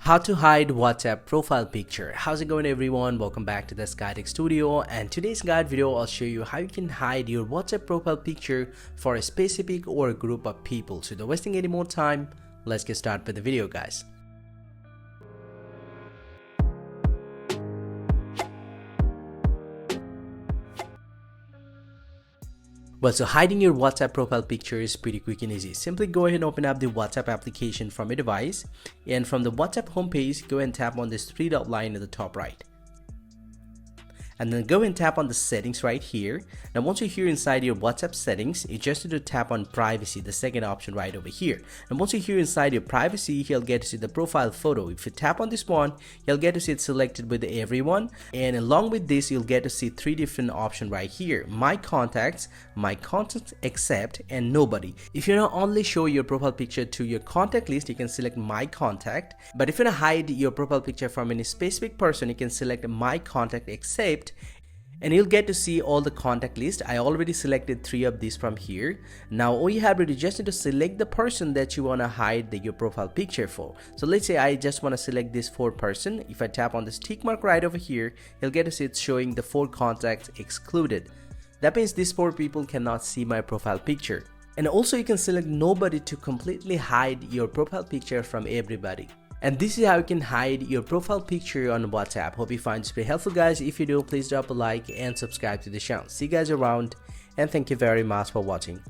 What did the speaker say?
How to hide WhatsApp profile picture. How's it going, everyone? Welcome back to this guiding studio, and today's guide video I'll show you how you can hide your WhatsApp profile picture for a specific or a group of people. So without wasting any more time, let's get started with the video, guys. Well, so hiding your WhatsApp profile picture is pretty quick and easy. Simply go ahead and open up the WhatsApp application from your device, and from the WhatsApp homepage, go and tap on this three-dot line at the top right. And then go and tap on the settings right here. Now once you're here inside your WhatsApp settings, you just need to tap on privacy, the second option right over here. And once you're here inside your privacy, you'll get to see the profile photo. If you tap on this one, you'll get to see it selected with everyone, and along with this you'll get to see three different options right here: my contacts except, and nobody. If you want to only show your profile picture to your contact list, you can select my contact, but if you want to hide your profile picture from any specific person, you can select my contact except, and you'll get to see all the contact list. I already selected 3 of these from here. Now all you have to do is just need to select the person that you want to hide your profile picture for. So let's say I just want to select this 4 person. If I tap on this tick mark right over here, you'll get to see it's showing the 4 contacts excluded. That means these 4 people cannot see my profile picture. And also you can select nobody to completely hide your profile picture from everybody. And this is how you can hide your profile picture on WhatsApp. Hope you find this very helpful, guys. If you do, please drop a like and subscribe to the channel. See you guys around, and thank you very much for watching.